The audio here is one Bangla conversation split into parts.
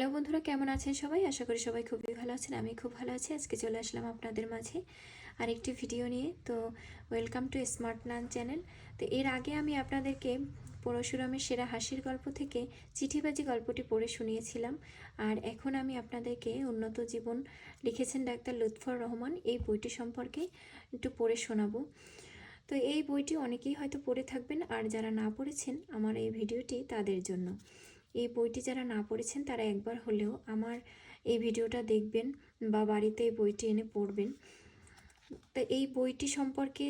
হ্যালো বন্ধুরা, কেমন আছেন সবাই? আশা করি সবাই খুবই ভালো আছেন। আমি খুব ভালো আছি। আজকে চলে আসলাম আপনাদের মাঝে আরেকটি ভিডিও নিয়ে। তো welcome to smart learn channel. তো এর আগে আমি আপনাদেরকে পরশুরামের সেরা হাসির গল্প থেকে চিঠিবাজি গল্পটি পড়ে শুনিয়েছিলাম। আর এখন আমি আপনাদেরকে উন্নত জীবন লিখেছেন ডাক্তার লুৎফর রহমান, এই বইটি সম্পর্কে একটু পড়ে শোনাবো। তো এই বইটি অনেকেই হয়তো পড়ে থাকবেন, আর যারা না পড়েছেন আমার এই ভিডিওটি তাদের জন্য। এই বইটি যারা না পড়েছেন তারা একবার হলেও আমার এই ভিডিওটা দেখবেন বা বাড়িতে এই বইটি এনে পড়বেন। তা এই বইটি সম্পর্কে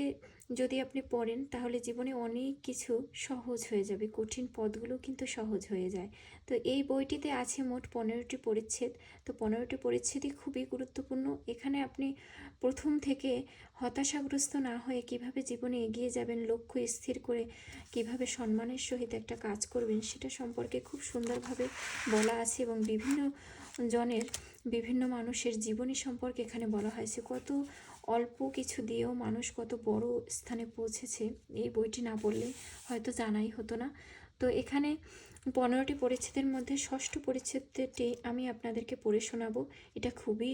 যদি আপনি পড়েন তাহলে জীবনে অনেক কিছু সহজ হয়ে যাবে, কঠিন পদগুলো কিন্তু সহজ হয়ে যায়। তো এই বইটিতে আছে মোট 15টি পরিচ্ছেদ। তো 15টি পরিচ্ছেদই খুবই গুরুত্বপূর্ণ। এখানে আপনি প্রথম থেকে হতাশাগ্রস্ত না হয়ে কিভাবে জীবনে এগিয়ে যাবেন, লক্ষ্য স্থির করে কিভাবে সম্মানের সহিত একটা কাজ করবেন সেটা সম্পর্কে খুব সুন্দরভাবে বলা আছে, এবং বিভিন্ন মানুষের জীবনী সম্পর্কে এখানে বলা হয়েছে। কত অল্প কিছু দিয়েও মানুষ কত বড় স্থানে পৌঁছেছে, এই বইটি না পড়লে হয়তো জানাই হতো না। তো এখানে 15টি পরিচ্ছেদের মধ্যে ষষ্ঠ পরিচ্ছেদটি আমি আপনাদেরকে পড়ে শোনাবো। এটা খুবই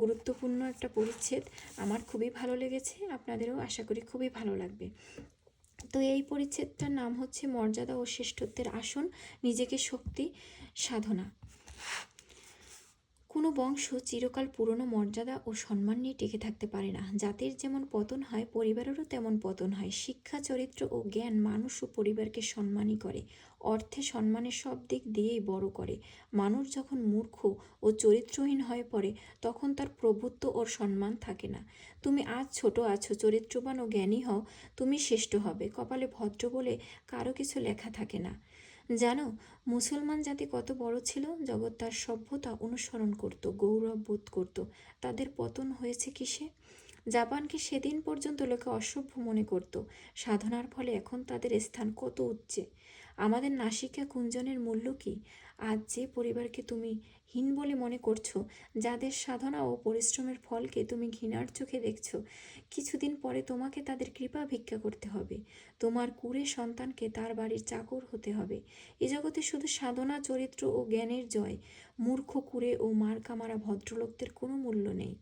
গুরুত্বপূর্ণ একটা পরিচ্ছেদ, আমার খুবই ভালো লেগেছে, আপনাদেরও আশা করি খুবই ভালো লাগবে। তো এই পরিচ্ছেদটার নাম হচ্ছে মর্যাদা ও শ্রেষ্ঠত্বের আসন, নিজেকে শক্তি সাধনা। কোনো বংশ চিরকাল পুরনো মর্যাদা ও সম্মান নিয়ে টিকে থাকতে পারে না। জাতির যেমন পতন হয়, পরিবারেরও তেমন পতন হয়। শিক্ষা, চরিত্র ও জ্ঞান মানুষ ও পরিবারকে সম্মানই করে, অর্থে সম্মানের সব দিক দিয়েই বড় করে। মানুষ যখন মূর্খ ও চরিত্রহীন হয়ে পড়ে তখন তার প্রভুত্ব ও সম্মান থাকে না। তুমি আজ ছোট আছো, চরিত্রবান ও জ্ঞানী হও, তুমি শ্রেষ্ঠ হবে। কপালে ভদ্র বলে কারো কিছু লেখা থাকে না। জানো, মুসলমান জাতি কত বড় ছিল? জগৎ তার সভ্যতা অনুসরণ করত, গৌরব বোধ করত। তাদের পতন হয়েছে কিসে? জাপানকে সেদিন পর্যন্ত লোকে অসভ্য মনে করত, সাধনার ফলে এখন তাদের স্থান কত উচ্চে। আমাদের নাসিকা কুঞ্জনের মূল্য কি? আজ যে পরিবারকে তুমি হীন বলে মনে করছো, যাদের সাধনা ও পরিশ্রমের ফলকে তুমি ঘৃণার চোখে দেখছো, কিছুদিন পরে তোমাকে তাদের কৃপা ভিক্ষা করতে হবে। তোমার কুড়ে সন্তানকে তার বাড়ির চাকর হতে হবে। এ জগতে শুধু সাধনা, চরিত্র ও জ্ঞানের জয়। মূর্খ, কুড়ে ও মার কামারা ভদ্রলোকদের কোনো মূল্য নেই।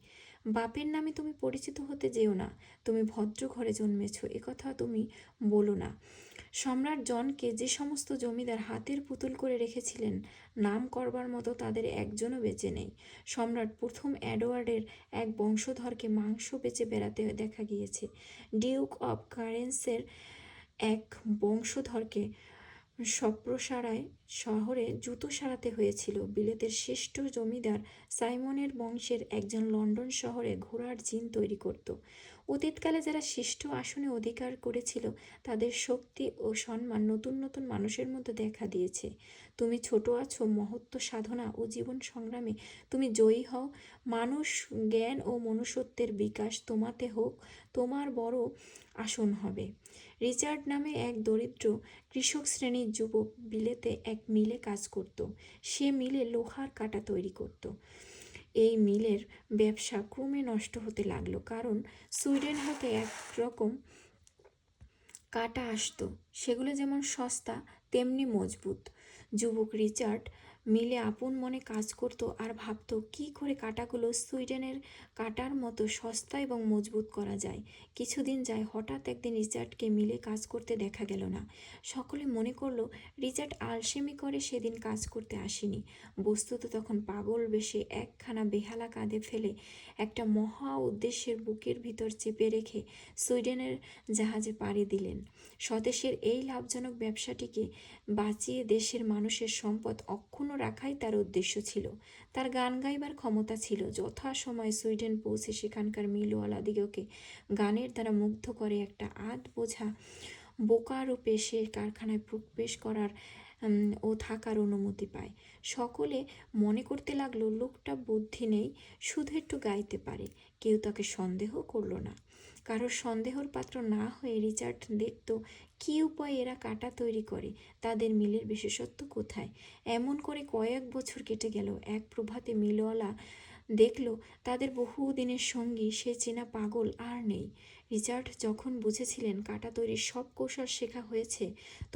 বাপের নামে তুমি পরিচিত হতে যেও না। তুমি ভদ্র ঘরে জন্মেছ, একথা তুমি বলো না। সম্রাট জনকে যে সমস্ত জমিদার হাতের পুতুল করে রেখেছিলেন, নাম করবার মতো তাদের একজনও বেঁচে নেই। সম্রাট প্রথম এডওয়ার্ডের এক বংশধরকে মাংস বেচে বেড়াতে দেখা গিয়েছে। ডিউক অব ক্লারেন্সের এক বংশধরকে সপ্রসারায় শহরে জুতো সারাতে হয়েছিল। বিলেতের শ্রেষ্ঠ জমিদার সাইমনের বংশের একজন লন্ডন শহরে ঘোড়ার জিন তৈরি করত। অতীতকালে যারা শ্রেষ্ঠ আসনে অধিকার করেছিল তাদের শক্তি ও সম্মান নতুন নতুন মানুষের মধ্যে দেখা দিয়েছে। তুমি ছোট আছো, মহত্ব সাধনা ও জীবন সংগ্রামে তুমি জয়ী হও। মানুষ, জ্ঞান ও মনুষ্যত্বের বিকাশ তোমাতে হোক, তোমার বড় আসন হবে। রিচার্ড নামে এক দরিদ্র কৃষক শ্রেণীর যুবক বিলেতে এক মিলে কাজ করত। সে মিলে লোহার কাঁটা তৈরি করত। এই মিলের ব্যবসা ক্রমে নষ্ট হতে লাগলো, কারণ সুইডেন হতে একরকম কাঁটা আসতো, সেগুলো যেমন সস্তা তেমনি মজবুত। যুবক রিচার্ড মিলে আপন মনে কাজ করত আর ভাবত কি করে কাঁটাগুলো সুইডেনের কাঁটার মতো সস্তা এবং মজবুত করা যায়। কিছুদিন যায়, হঠাৎ একদিন রিচার্ডকে মিলে কাজ করতে দেখা গেল না। সকলে মনে করলো রিচার্ড আলসেমি করে সেদিন কাজ করতে আসেনি। বস্তুত তখন পাগল বেশে একখানা বেহালা কাঁধে ফেলে একটা মহা উদ্দেশ্যের বুকের ভিতর চেপে রেখে সুইডেনের জাহাজে পাড়ি দিলেন। স্বদেশের এই লাভজনক ব্যবসাটিকে বাঁচিয়ে দেশের মানুষের সম্পদ অক্ষুণ্ণ রাখাই তার উদ্দেশ্য ছিল। তার গান গাইবার ক্ষমতা ছিল। যথাসময়ে সুইডেন পৌঁছে সেখানকার মিলওয়ালাদিগকে গানের দ্বারা মুগ্ধ করে একটা আধ বোঝা বোকারূপে সে কারখানায় প্রবেশ করার ও থাকার অনুমতি পায়। সকলে মনে করতে লাগলো লোকটা বুদ্ধি নেই, শুধু একটু গাইতে পারে। কেউ তাকে সন্দেহ করল না। কারোর সন্দেহর পাত্র না হয়ে রিচার্ড দেখত কী উপায়ে এরা কাঁটা তৈরি করে, তাদের মিলের বিশেষত্ব কোথায়। এমন করে কয়েক বছর কেটে গেল। এক প্রভাতে মিলওয়ালা দেখল তাদের বহুদিনের সঙ্গী সে চেনা পাগল আর নেই। রিচার্ড যখন বুঝেছিলেন কাঁটা তৈরির সব কৌশল শেখা হয়েছে,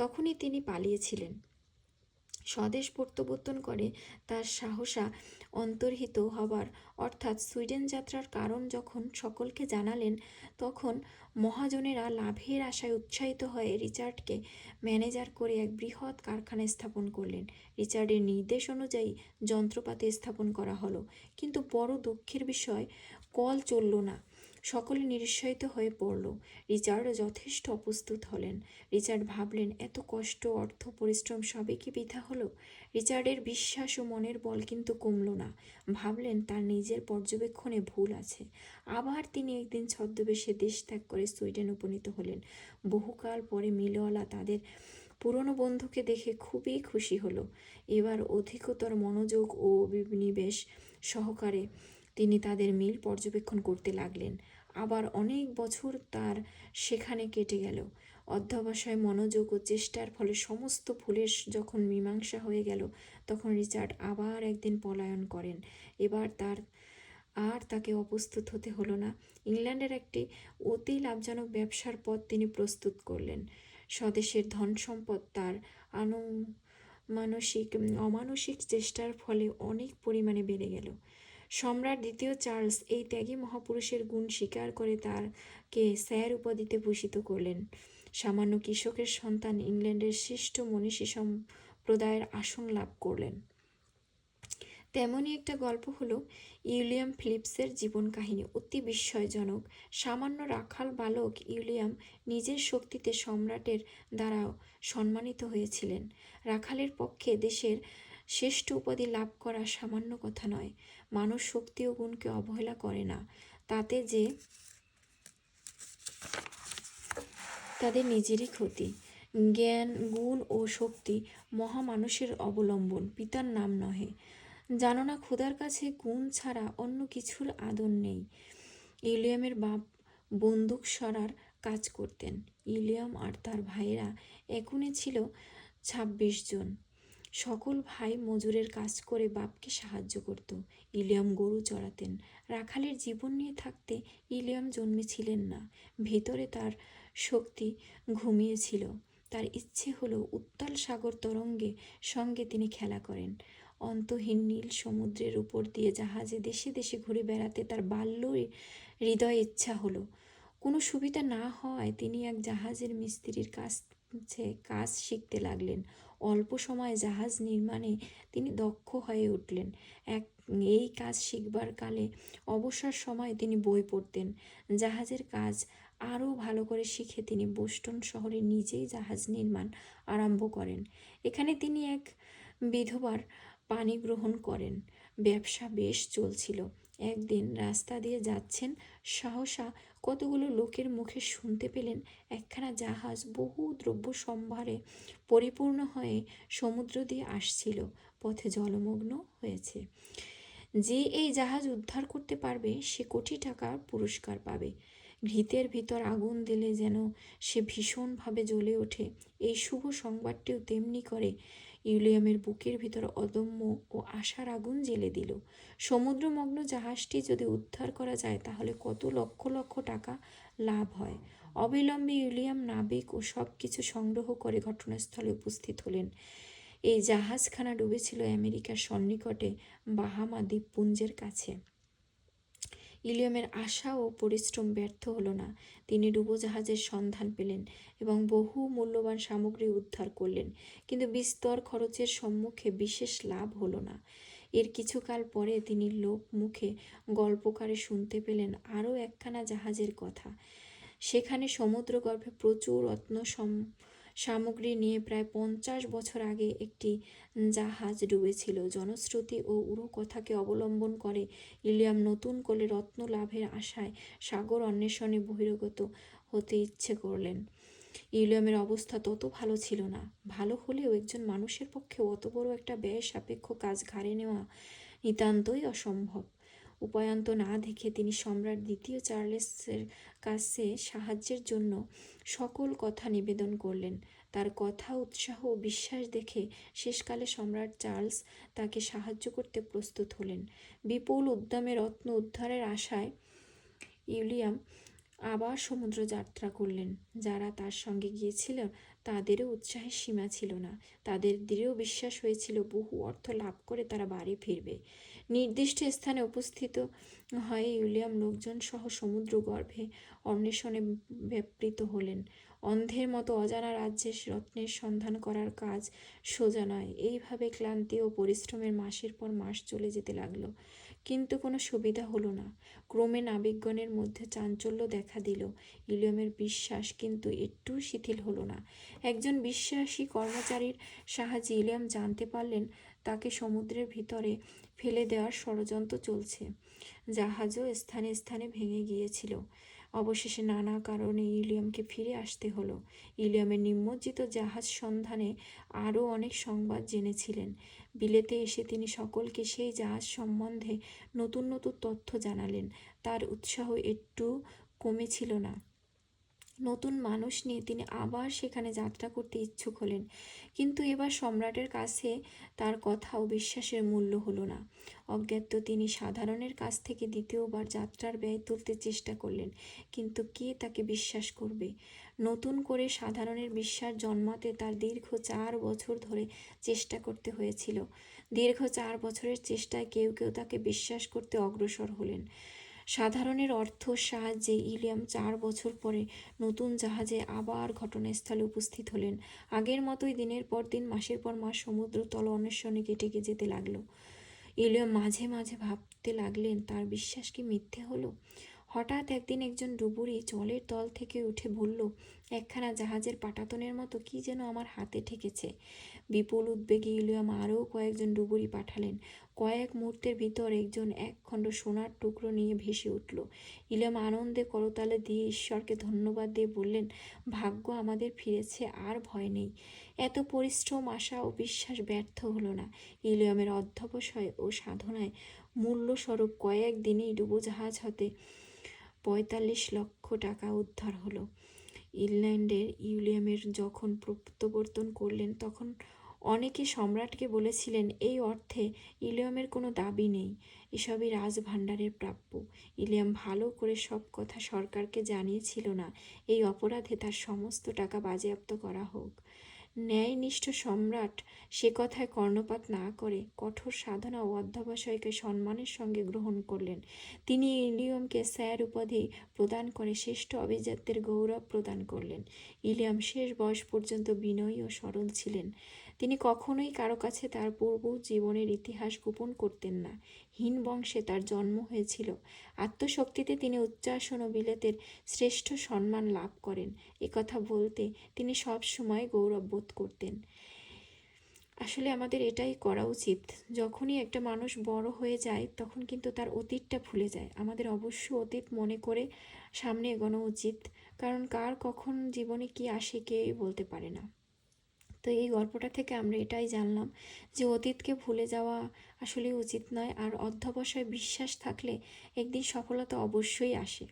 তখনই তিনি পালিয়েছিলেন। স্বদেশ প্রত্যাবর্তন করে তার সাহসা অন্তর্হিত হবার অর্থাৎ সুইডেন যাত্রার কারণ যখন সকলকে জানালেন, তখন মহাজনেরা লাভের আশায় উৎসাহিত হয়ে রিচার্ডকে ম্যানেজার করে এক বৃহৎ কারখানা স্থাপন করলেন। রিচার্ডের নির্দেশ অনুযায়ী যন্ত্রপাতি স্থাপন করা হলো, কিন্তু বড় দুঃখের বিষয়, কল চলল না। সকলে নিরুৎসাহিত হয়ে পড়ল। রিচার্ডও যথেষ্ট অপ্রস্তুত হলেন। রিচার্ড ভাবলেন, এত কষ্ট, অর্থ, পরিশ্রম সবই কি বৃথা হলো? রিচার্ডের বিশ্বাস ও মনের বল কিন্তু কমল না। ভাবলেন তার নিজের পর্যবেক্ষণে ভুল আছে। আবার তিনি একদিন ছদ্মবেশে দেশ ত্যাগ করে সুইডেন উপনীত হলেন। বহুকাল পরে মিলওয়ালা তাদের পুরনো বন্ধুকে দেখে খুবই খুশি হলো। এবার অধিকতর মনোযোগ ও অভিনিবেশ সহকারে তিনি তাদের মিল পর্যবেক্ষণ করতে লাগলেন। আবার অনেক বছর তার সেখানে কেটে গেল। অধ্যবসায়, মনোযোগ ও চেষ্টার ফলে সমস্ত ভুলের যখন মীমাংসা হয়ে গেল, তখন রিচার্ড আবার একদিন পলায়ন করেন। এবার তাকে অপ্রস্তুত হতে হলো না। ইংল্যান্ডের একটি অতি লাভজনক ব্যবসার পথ তিনি প্রস্তুত করলেন। স্বদেশের ধন সম্পদ তার অমানসিক চেষ্টার ফলে অনেক পরিমাণে বেড়ে গেল। সম্রাট দ্বিতীয় চার্লস এই ত্যাগী মহাপুরুষের গুণ স্বীকার করে তাকে স্যার উপাধিতে ভূষিত করলেন। সামান্য কৃষকের সন্তান ইংল্যান্ডের শ্রেষ্ঠ মনীষী সম্প্রদায়ের আসন লাভ করলেন। তেমনই একটা গল্প হলো উইলিয়াম ফিলিপসের জীবন কাহিনী। অতি বিস্ময়জনক। সামান্য রাখাল বালক উইলিয়াম নিজের শক্তিতে সম্রাটের দ্বারা সম্মানিত হয়েছিলেন। রাখালের পক্ষে দেশের শ্রেষ্ঠ উপাধি লাভ করা সামান্য কথা নয়। মানুষ শক্তি ও গুণকে অবহেলা করে না, তাতে যে তাদের নিজেরই ক্ষতি। জ্ঞান, গুণ ও শক্তি মহামানুষের অবলম্বন, পিতার নাম নহে। জানো না, খোদার কাছে গুণ ছাড়া অন্য কিছুর আদর নেই। উইলিয়ামের বাপ বন্দুক সরার কাজ করতেন। উইলিয়াম আর তার ভাইয়েরা একুনে ছিল ২৬ জন। সকল ভাই মজুরের কাজ করে বাপকে সাহায্য করত। উইলিয়াম গরু চড়াতেন। রাখালের জীবন নিয়ে থাকতে উইলিয়াম জন্মেছিলেন না। ভেতরে তার শক্তি ঘুমিয়েছিল। তার ইচ্ছে হলো উত্তাল সাগর তরঙ্গে সঙ্গে তিনি খেলা করেন। অন্তহীন নীল সমুদ্রের উপর দিয়ে জাহাজে দেশে দেশে ঘুরে বেড়াতে তার বাল্য হৃদয় ইচ্ছা হলো। কোনো সুবিধা না হওয়ায় তিনি এক জাহাজের মিস্ত্রির কাজ শিখতে লাগলেন। অল্প সময়ে জাহাজ নির্মাণে তিনি দক্ষ হয়ে উঠলেন। এই কাজ শিখবার কালে অবসর সময়ে তিনি বই পড়তেন। জাহাজের কাজ আরও ভালো করে শিখে তিনি বোস্টন শহরে নিজেই জাহাজ নির্মাণ আরম্ভ করেন। এখানে তিনি এক বিধবার পানি গ্রহণ করেন। ব্যবসা বেশ চলছিল। একদিন রাস্তা দিয়ে যাচ্ছেন, সহসা কতগুলো লোকের মুখে শুনতে পেলেন একখানা জাহাজ বহু দ্রব্য সম্ভারে পরিপূর্ণ হয়ে সমুদ্র দিয়ে আসছিল, পথে জলমগ্ন হয়েছে। যে এই জাহাজ উদ্ধার করতে পারবে সে কোটি টাকার পুরস্কার পাবে। ঘৃতের ভিতর আগুন দিলে যেন সে ভীষণভাবে জ্বলে ওঠে, এই শুভ সংবাদটিও তেমনি করে উইলিয়ামের বুকের ভিতর অদম্য ও আশার আগুন জ্বেলে দিল। সমুদ্রমগ্ন জাহাজটি যদি উদ্ধার করা যায় তাহলে কত লক্ষ লক্ষ টাকা লাভ হয়। অবিলম্বে উইলিয়াম নাবিক ও সব কিছু সংগ্রহ করে ঘটনাস্থলে উপস্থিত হলেন। এই জাহাজখানা ডুবেছিল আমেরিকার সন্নিকটে বাহামা দ্বীপপুঞ্জের কাছে। উইলিয়ামের আশা ও পরিশ্রম ব্যর্থ হলো না। তিনি ডুবোজাহাজের সন্ধান পেলেন এবং বহু মূল্যবান সামগ্রী উদ্ধার করলেন, কিন্তু বিস্তর খরচের সম্মুখে বিশেষ লাভ হলো না। এর কিছুকাল পরে তিনি লোক মুখে গল্পকারে শুনতে পেলেন আরও একখানা জাহাজের কথা। সেখানে সমুদ্রগর্ভে প্রচুর রত্ন সামগ্রী নিয়ে প্রায় 50 বছর আগে একটি জাহাজ ডুবেছিল। জনশ্রুতি ও উড়ো কথাকে অবলম্বন করে উইলিয়াম নতুন করে রত্ন লাভের আশায় সাগর অন্বেষণে বহিরাগত হতে ইচ্ছে করলেন। উইলিয়ামের অবস্থা তত ভালো ছিল না। ভালো হলেও একজন মানুষের পক্ষে অত বড় একটা ব্যয় সাপেক্ষ কাজ ঘাড়ে নেওয়া নিতান্তই অসম্ভব। উপায়ন্ত না দেখে তিনি সম্রাট দ্বিতীয় চার্লসের কাছে সাহায্যের জন্য সকল কথা নিবেদন করলেন। তার কথা, উৎসাহ ও বিশ্বাস দেখে শেষকালে সম্রাট চার্লস তাকে সাহায্য করতে প্রস্তুত হলেন। বিপুল উদ্যমে রত্ন উদ্ধারের আশায় উইলিয়াম আবার সমুদ্র যাত্রা করলেন। যারা তার সঙ্গে গিয়েছিল তাদেরও উৎসাহের সীমা ছিল না। তাদের দৃঢ় বিশ্বাস হয়েছিল বহু অর্থ লাভ করে তারা বাড়ি ফিরবে। নির্দিষ্ট স্থানে উপস্থিত হয়ে উইলিয়াম লোকজন সহ সমুদ্র গর্ভে অন্বেষণে ব্যাপৃত হলেন। অন্ধের মতো অজানা রাজ্যের রত্নের সন্ধান করার কাজ সোজা নয়। এইভাবে ক্লান্তি ও পরিশ্রমের মাসের পর মাস চলে যেতে লাগলো, কিন্তু কোনো সুবিধা হলো না। ক্রমে নাবিকগণের মধ্যে চাঞ্চল্য দেখা দিল। ইলিয়মের বিশ্বাস কিন্তু একটু শিথিল হলো না। একজন বিশ্বাসী কর্মচারীর সাহায্যে ইলিয়াম জানতে পারলেন তাকে সমুদ্রের ভিতরে ফেলে দেওয়ার ষড়যন্ত্র চলছে। জাহাজও স্থানে স্থানে ভেঙে গিয়েছিল। অবশেষে নানা কারণে ইলিয়ামকে ফিরে আসতে হলো। ইলিয়ামের নিমজ্জিত জাহাজ সন্ধানে আরও অনেক সংবাদ জেনেছিলেন। বিলেতে এসে তিনি সকলকে সেই জাহাজ সম্বন্ধে নতুন নতুন তথ্য জানালেন। তার উৎসাহ একটু কমেছিল না। নতুন মানুষ নিয়ে তিনি আবার সেখানে যাত্রা করতে ইচ্ছুক হলেন, কিন্তু এবার সম্রাটের কাছে তার কথা ও বিশ্বাসের মূল্য হলো না। অজ্ঞাত তিনি সাধারণের কাছ থেকে দ্বিতীয়বার যাত্রার ব্যয় তুলতে চেষ্টা করলেন, কিন্তু কে তাকে বিশ্বাস করবে? নতুন করে সাধারণের বিশ্বাস জন্মাতে তার দীর্ঘ 4 বছর ধরে চেষ্টা করতে হয়েছিল। দীর্ঘ 4 বছরের চেষ্টায় কেউ কেউ তাকে বিশ্বাস করতে অগ্রসর হলেন। সাধারণের অর্থ সাহায্যে ইলিয়াম 4 বছর পরে নতুন জাহাজে আবার ঘটনাস্থলে উপস্থিত হলেন। আগের মতোই দিনের পর দিন, মাসের পর মাস সমুদ্র তল অন্বেষণে কেটে যেতে লাগলো। ইলিয়াম মাঝে মাঝে ভাবতে লাগলেন তার বিশ্বাস কি মিথ্যে হলো। হঠাৎ একদিন একজন ডুবুরি জলের তল থেকে উঠে বলল, একখানা জাহাজের পাটাতনের মতো কি যেন আমার হাতে ঠেকেছে। বিপুল উদ্বেগে ইলিয়াম আরও কয়েকজন ডুবুরি পাঠালেন। কয়েক মুহূর্তের ভিতর একজন এক খণ্ড সোনার টুকরো নিয়ে ভেসে উঠল। ইলিয়াম আনন্দে করতালে দিয়ে ঈশ্বরকে ধন্যবাদ দিয়ে বললেন, ভাগ্য আমাদের ফিরেছে, আর ভয় নেই। এত পরিশ্রম, আশা ও বিশ্বাস ব্যর্থ হলো না। ইলিয়ামের অধ্যবসায় ও সাধনায় মূল্যস্বরূপ কয়েক দিনেই ডুবোজাহাজ হতে 45 লক্ষ টাকা উদ্ধার হলো। ইংল্যান্ডের ইউলিয়ামের যখন প্রত্যাবর্তন করলেন তখন অনেকে সম্রাটকে বলেছিলেন এই অর্থে ইলিয়ামের কোনো দাবি নেই, এসবই রাজভাণ্ডারের প্রাপ্য। ইলিয়াম ভালো করে সব কথা সরকারকে জানিয়েছিল না। এই অপরাধে তার সমস্ত টাকা বাজেয়াপ্ত করা হোক। ন্যায়নিষ্ঠ সম্রাট সে কথায় কর্ণপাত না করে কঠোর সাধনা ও অধ্যবসায়কে সম্মানের সঙ্গে গ্রহণ করলেন। তিনি ইলিয়ামকে স্যার উপাধি প্রদান করে শ্রেষ্ঠ অভিজাত্যের গৌরব প্রদান করলেন। ইলিয়াম শেষ বয়স পর্যন্ত বিনয়ী ও সরল ছিলেন। তিনি কখনোই কারো কাছে তার পূর্ব জীবনের ইতিহাস গোপন করতেন না। হীন বংশে তার জন্ম হয়েছিল। আত্মশক্তিতে তিনি উচ্চাসন ও বিলেতের শ্রেষ্ঠ সম্মান লাভ করেন, একথা বলতে তিনি সব সময় গৌরব বোধ করতেন। আসলে আমাদের এটাই করা উচিত। যখনই একটা মানুষ বড় হয়ে যায় তখন কিন্তু তার অতীতটা ভুলে যায়। আমাদের অবশ্য অতীত মনে করে সামনে এগোনো উচিত, কারণ কার কখন জীবনে কি আসে কেউই বলতে পারে না। তো এই গল্পটা থেকে আমরা এটাই জানলাম যে অতীতকে ভুলে যাওয়া আসলে উচিত নয়, আর অধ্যবসায় বিশ্বাস থাকলে একদিন সফলতা অবশ্যই আসে।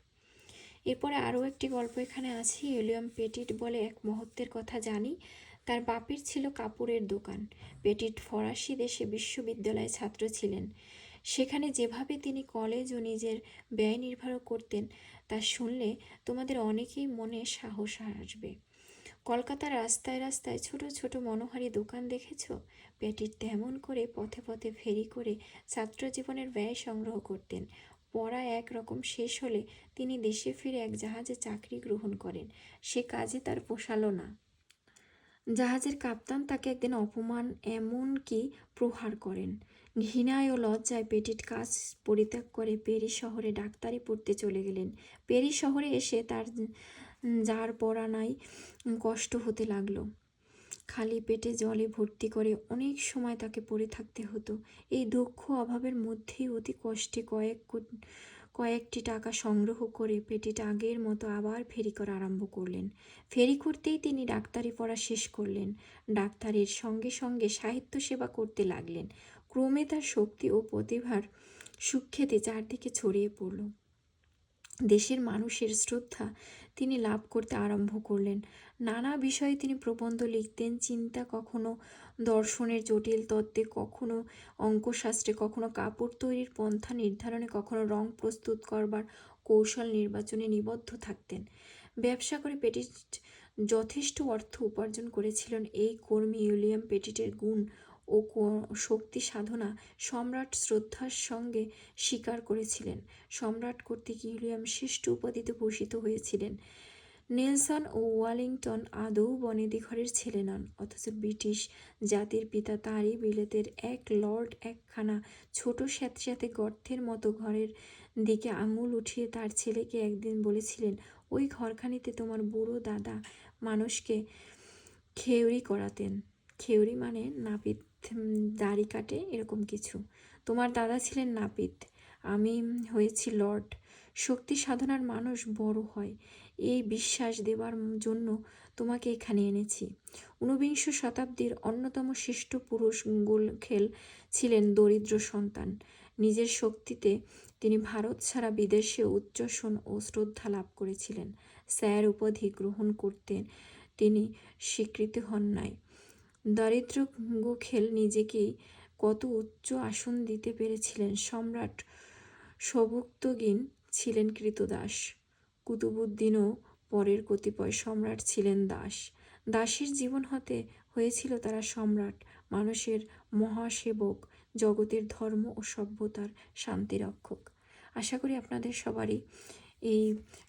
এরপরে আরও একটি গল্প এখানে আছে। উইলিয়াম পেটিট বলে এক মহত্বের কথা জানি। তার বাপের ছিল কাপড়ের দোকান। পেটিট ফরাসি দেশে বিশ্ববিদ্যালয়ে ছাত্র ছিলেন। সেখানে যেভাবে তিনি কলেজ ও নিজের ব্যয় নির্বাহ করতেন তা শুনলে তোমাদের অনেকেই মনে সাহস আসবে। কলকাতার রাস্তায় রাস্তায় ছোট ছোট মনোহারী দোকান দেখেছ? পেটিট তেমন করে পথে পথে ফেরি করে ছাত্রজীবনের ব্যয় সংগ্রহ করতেন। পড়া এক রকম শেষ হলে তিনি দেশে ফিরে এক জাহাজে চাকরি গ্রহণ করেন। সে কাজে তার পোষালো না। জাহাজের কাপ্তান তাকে একদিন অপমান এমনকি প্রহার করেন। ঘৃণায় ও লজ্জায় পেটিট কাজ পরিত্যাগ করে পেরি শহরে ডাক্তারি পড়তে চলে গেলেন। পেরি শহরে এসে তার যার পড়া নাই কষ্ট হতে লাগলো। খালি পেটে জলে ভর্তি করে অনেক সময় তাকে পড়ে থাকতে হতো। এই দুঃখ অভাবের মধ্যেই অতি কষ্টে কয়েকটি টাকা সংগ্রহ করে পেটিট আগের মতো আবার ফেরি করা আরম্ভ করলেন। ফেরি করতেই তিনি ডাক্তারি পড়া শেষ করলেন। ডাক্তারের সঙ্গে সঙ্গে সাহিত্য সেবা করতে লাগলেন। ক্রমে তার শক্তি ও প্রতিভার সুখ্যাতি চারদিকে ছড়িয়ে পড়ল। দেশের মানুষের শ্রদ্ধা তিনি লাভ করতে আরম্ভ করলেন। নানা বিষয়ে তিনি প্রবন্ধ লিখতেন। চিন্তা কখনো দর্শনের জটিল তত্ত্বে, কখনো অঙ্কশাস্ত্রে, কখনো কাপড় তৈরির পন্থা নির্ধারণে, কখনো রং প্রস্তুত করবার কৌশল নির্বাচনে নিবদ্ধ থাকতেন। ব্যবসা করে পেটিট যথেষ্ট অর্থ উপার্জন করেছিলেন। এই কর্মী উইলিয়াম পেটিটের গুণ ও শক্তি সাধনা সম্রাট শ্রদ্ধার সঙ্গে স্বীকার করেছিলেন। সম্রাট কর্তৃক উইলিয়াম শ্রেষ্ঠ উপাধিতে ভূষিত হয়েছিলেন। নেলসন ও ওয়েলিংটন আদৌ বনেদি ঘরের ছেলে নন, অথচ ব্রিটিশ জাতির পিতা তাঁরই বিলেতের এক লর্ড একখানা ছোট স্যাঁতস্যাঁতে গর্তের মতো ঘরের দিকে আঙুল উঠিয়ে তার ছেলেকে একদিন বলেছিলেন, ওই ঘরখানিতে তোমার বুড়ো দাদা মানুষকে খেউরি করাতেন। খেউরি মানে নাপিত, দাড়ি কাটে এরকম কিছু। তোমার দাদা ছিলেন নাপিত, আমি হয়েছি লর্ড। শক্তি সাধনার মানুষ বড় হয়, এই বিশ্বাস দেবার জন্য তোমাকে এখানে এনেছি। ঊনবিংশ শতাব্দীর অন্যতম শ্রেষ্ঠ পুরুষ গোলখেল ছিলেন দরিদ্র সন্তান। নিজের শক্তিতে তিনি ভারত ছাড়া বিদেশে উচ্চসন ও শ্রদ্ধা লাভ করেছিলেন। স্যার উপাধি গ্রহণ করতে তিনি স্বীকৃতি হন নাই। দরিদ্র গোখেল নিজেকেই কত উচ্চ আসন দিতে পেরেছিলেন। সম্রাট সবুক্তগিন ছিলেন কৃতদাস। কুতুবুদ্দিনও পরের কতিপয় সম্রাট ছিলেন দাস। দাসের জীবন হতে হয়েছিল তারা সম্রাট, মানুষের মহাসেবক, জগতের ধর্ম ও সভ্যতার শান্তিরক্ষক। আশা করি আপনাদের সবারই এই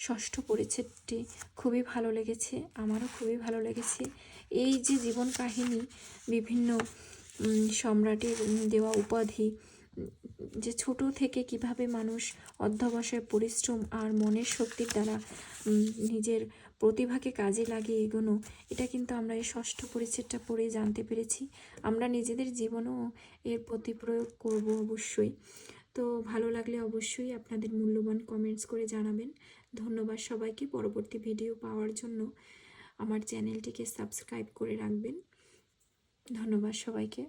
ষষ্ঠ পরিচ্ছেদটি খুবই ভালো লেগেছে। আমারও খুবই ভালো লেগেছে। এই যে জীবন কাহিনী, বিভিন্ন সম্রাটের দেওয়া উপাধি, যে ছোট থেকে কিভাবে মানুষ অধ্যবসায়, পরিশ্রম আর মনের শক্তির দ্বারা নিজের প্রতিভাকে কাজে লাগিয়ে এগোনো, এটা কিন্তু আমরা এই ষষ্ঠ পরিচ্ছেদটা পড়ে জানতে পেরেছি। আমরা নিজেদের জীবনেও এর প্রতি প্রয়োগ করব অবশ্যই। তো ভালো লাগলে অবশ্যই আপনাদের মূল্যবান কমেন্টস করে জানাবেন। ধন্যবাদ সবাইকে। পরবর্তী ভিডিও পাওয়ার জন্য আমার চ্যানেলটিকে সাবস্ক্রাইব করে রাখবেন। ধন্যবাদ সবাইকে।